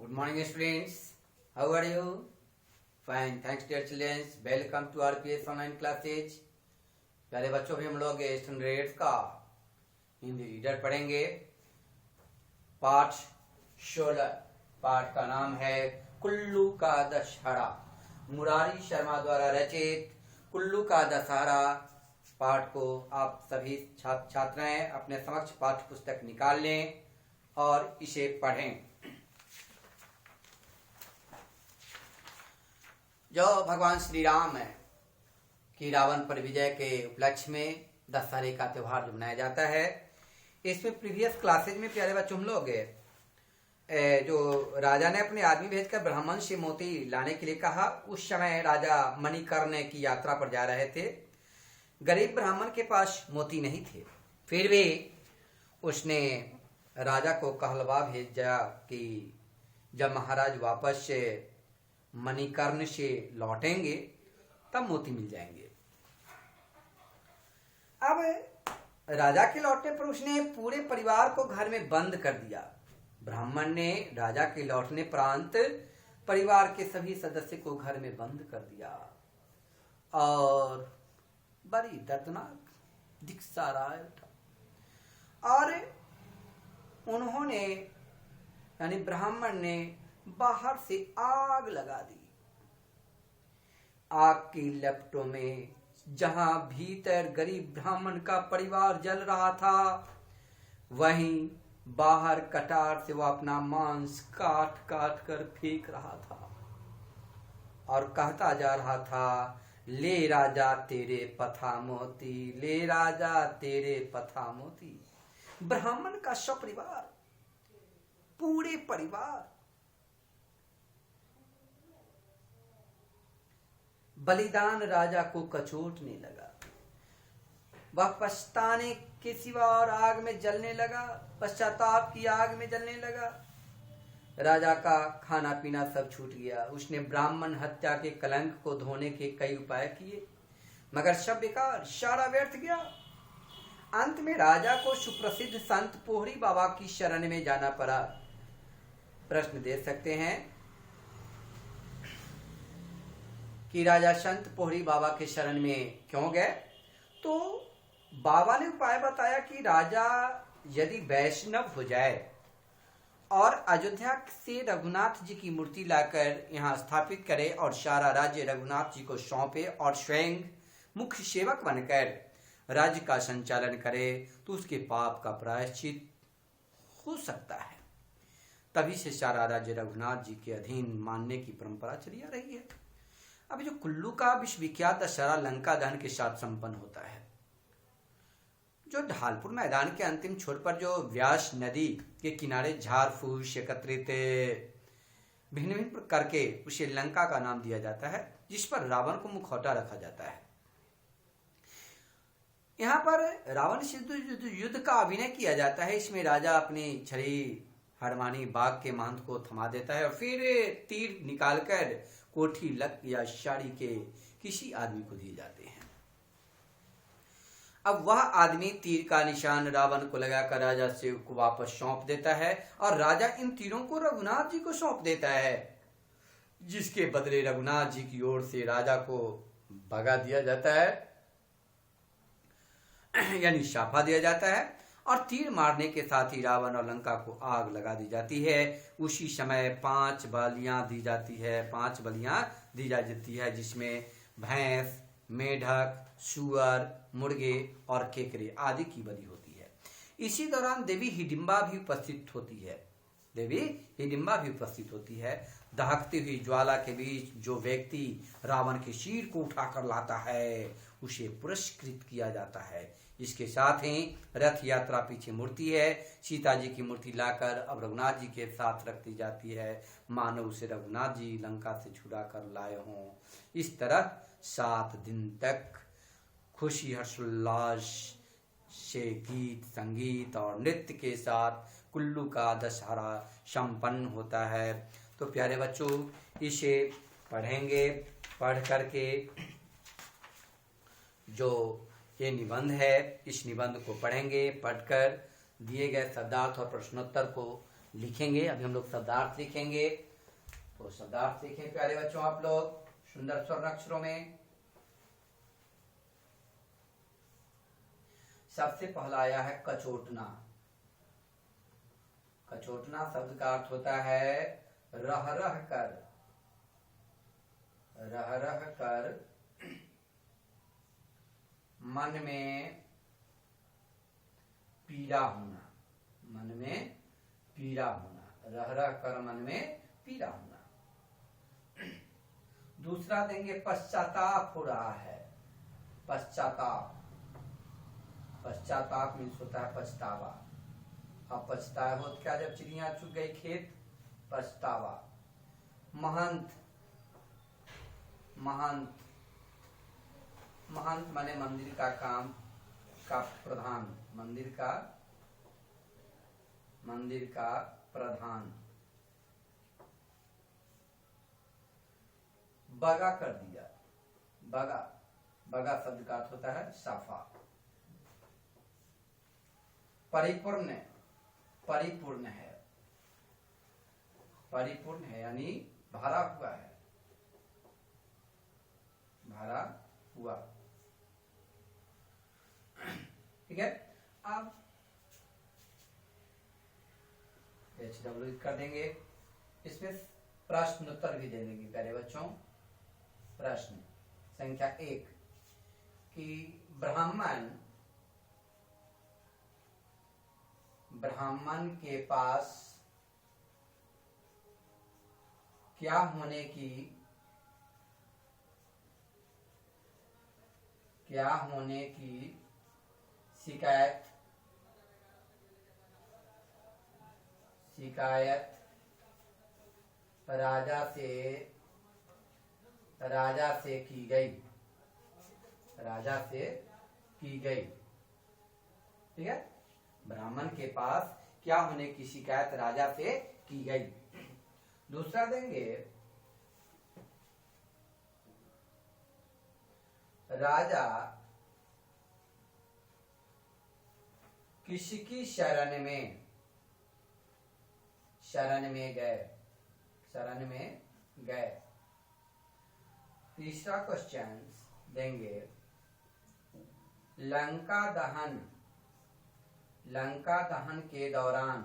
Good morning, students. How are you? Fine. Thanks, dear children. Welcome to RPS online classes. प्यारे बच्चों भी हम लोग स्टैंडर्ड्स का हिंदी रीडर पढ़ेंगे। पाठ 16। पाठ का नाम है कुल्लू का दशहरा। मुरारी शर्मा द्वारा रचित कुल्लू का दशहरा पाठ को आप सभी छात्राएं अपने समक्ष पाठ्य पुस्तक निकाल लें और इसे पढ़ें। जो भगवान श्री राम की रावण पर विजय के उपलक्ष्य में दशहरे का त्योहार जो मनाया जाता है, इसमें प्रीवियस क्लासेज में प्यारे बच्चों हम लोग जो राजा ने अपने आदमी भेजकर ब्राह्मण से मोती लाने के लिए कहा, उस समय राजा मणिकर्ण की यात्रा पर जा रहे थे। गरीब ब्राह्मण के पास मोती नहीं थे, फिर भी उसने राजा को कहलवा भेजा कि जब महाराज वापस से मणिकर्ण से लौटेंगे तब मोती मिल जाएंगे। अब राजा के लौटने पर उसने पूरे परिवार को घर में बंद कर दिया। ब्राह्मण ने राजा के लौटने प्रांत परिवार के सभी सदस्य को घर में बंद कर दिया और बड़ी दर्दनाक दिक्सा रहा था। और उन्होंने यानी ब्राह्मण ने बाहर से आग लगा दी। आग की लपटों में जहां भीतर गरीब ब्राह्मण का परिवार जल रहा था, वहीं बाहर कटार से वह अपना मांस काट काट कर फेंक रहा था और कहता जा रहा था, ले राजा तेरे पथा मोती, ले राजा तेरे पथा मोती। ब्राह्मण का सपरिवार, पूरे परिवार बलिदान राजा को कचोटने लगा। वह पछताने के सिवा और आग में जलने लगा, पश्चाताप की आग में जलने लगा। राजा का खाना पीना सब छूट गया। उसने ब्राह्मण हत्या के कलंक को धोने के कई उपाय किए, मगर सब बेकार, सारा व्यर्थ गया। अंत में राजा को सुप्रसिद्ध संत पोहरी बाबा की शरण में जाना पड़ा। प्रश्न दे सकते हैं कि राजा संत पोहरी बाबा के शरण में क्यों गए? तो बाबा ने उपाय बताया कि राजा यदि वैष्णव हो जाए और अयोध्या से रघुनाथ जी की मूर्ति लाकर यहाँ स्थापित करे और सारा राज्य रघुनाथ जी को सौंपे और स्वयं मुख्य सेवक बनकर राज्य का संचालन करे, तो उसके पाप का प्रायश्चित हो सकता है। तभी से सारा राज्य रघुनाथ जी के अधीन मानने की परंपरा चली आ रही है। अब जो कुल्लू का विश्वविख्यात दशहरा लंका दहन के साथ संपन्न होता है, जो ढालपुर मैदान के अंतिम छोर पर जो व्यास नदी के किनारे झाड़ फूस एकत्रित भिन्न भिन्न करके उसे लंका का नाम दिया जाता है, जिस पर रावण को मुखौटा रखा जाता है। यहाँ पर रावण से युद्ध का अभिनय किया जाता है। इसमें राजा अपनी छड़ी हरमानी बाघ के मांस को थमा देता है और फिर तीर निकालकर कोठी लक या साड़ी के किसी आदमी को दिए जाते हैं। अब वह आदमी तीर का निशान रावण को लगाकर राजा से को वापस सौंप देता है और राजा इन तीरों को रघुनाथ जी को सौंप देता है, जिसके बदले रघुनाथ जी की ओर से राजा को भगा दिया जाता है, यानी शापा दिया जाता है और तीर मारने के साथ ही रावण और लंका को आग लगा दी जाती है। उसी समय 5 बलियां दी जाती है, जिसमें भैंस, मेढक, सुअर, मुर्गे और केकरे आदि की बलि होती है। इसी दौरान देवी हिडिंबा भी उपस्थित होती है। दहकती हुई ज्वाला के बीच जो व्यक्ति रावण के सिर को उठाकर लाता है, उसे पुरस्कृत किया जाता है। इसके साथ ही रथ यात्रा पीछे मूर्ति है, सीता जी की मूर्ति लाकर अब रघुनाथ जी के साथ रख दी जाती है, मानो उसे रघुनाथ जी लंका से छुड़ा कर लाए हों। इस तरह 7 दिन तक खुशी हर्षोल्लास से गीत संगीत और नृत्य के साथ कुल्लू का दशहरा संपन्न होता है। तो प्यारे बच्चों, इसे पढ़ेंगे, पढ़ करके जो ये निबंध है, इस निबंध को पढ़ेंगे, पढ़कर दिए गए शब्दार्थ और प्रश्नोत्तर को लिखेंगे। अभी हम लोग शब्दार्थ लिखेंगे। तो शब्दार्थ लिखें प्यारे बच्चों आप लोग सुंदर स्वर्ण अक्षरों में। सबसे पहला आया है कचोटना। कचोटना शब्द का अर्थ होता है रह रह कर, रह रह कर मन में पीड़ा होना, मन में पीड़ा होना, रह रह कर मन में पीड़ा होना। दूसरा देंगे पश्चाताप हो रहा है। पश्चाताप, पश्चाताप मीन्स होता है पछतावा। अब पछताए हो क्या जब चिड़िया चुग गई खेत, पछतावा। महंत, महंत, महंत माने मंदिर का काम का प्रधान, मंदिर का प्रधान। बगा कर दिया, बगा, बगा शब्द का अर्थ होता है साफा। परिपूर्ण, परिपूर्ण है, परिपूर्ण है यानी भरा हुआ है, भरा हुआ। ठीक है, अब HW कर देंगे। इसमें प्रश्न उत्तर भी दे देंगे प्यारे बच्चों। प्रश्न संख्या 1 कि ब्राह्मण, ब्राह्मण के पास क्या होने की, क्या होने की शिकायत, शिकायत राजा से की गई, राजा से की गई। ठीक है, ब्राह्मण के पास क्या होने की शिकायत राजा से की गई। दूसरा देंगे राजा किसकी शरण में, शरण में गए, शरण में गए। तीसरा क्वेश्चन देंगे लंका दहन, लंका दहन के दौरान,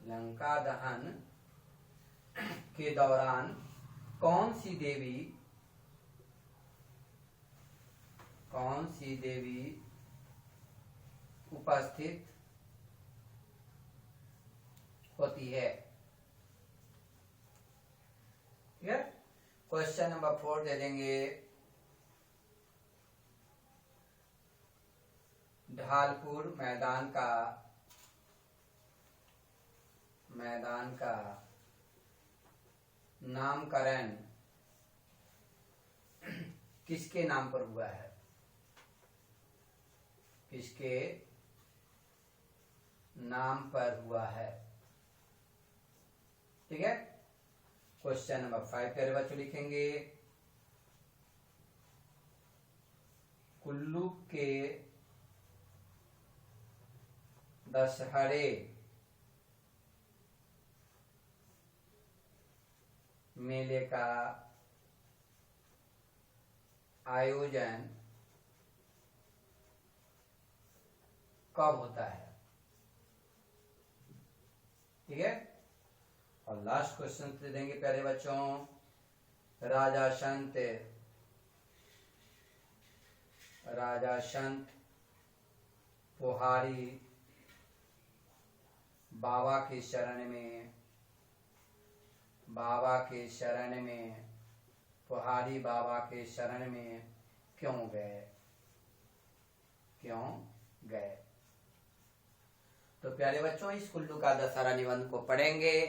लंका दहन के दौरान कौन सी देवी, कौन सी देवी उपस्थित होती है। ठीक है, क्वेश्चन नंबर 4 दे देंगे ढालपुर मैदान का, मैदान का नामकरण किसके नाम पर हुआ है, किसके नाम पर हुआ है। ठीक है, क्वेश्चन नंबर 5 प्यारे बच्चों लिखेंगे कुल्लू के दशहरे मेले का आयोजन कब होता है। ठीक है, और लास्ट क्वेश्चन दे देंगे प्यारे बच्चों राजा संत, राजा संत पोहारी बाबा के शरण में, बाबा के शरण में, पोहारी बाबा के शरण में क्यों गए, क्यों गए। तो प्यारे बच्चों इस कुल्लू का दशहरा निबंध को पढ़ेंगे,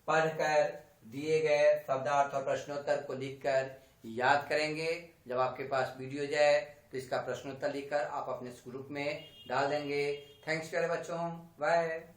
पढ़कर दिए गए शब्दार्थ और प्रश्नोत्तर को लिखकर याद करेंगे। जब आपके पास वीडियो जाए तो इसका प्रश्नोत्तर लिखकर आप अपने ग्रुप में डाल देंगे। थैंक्स प्यारे बच्चों, बाय।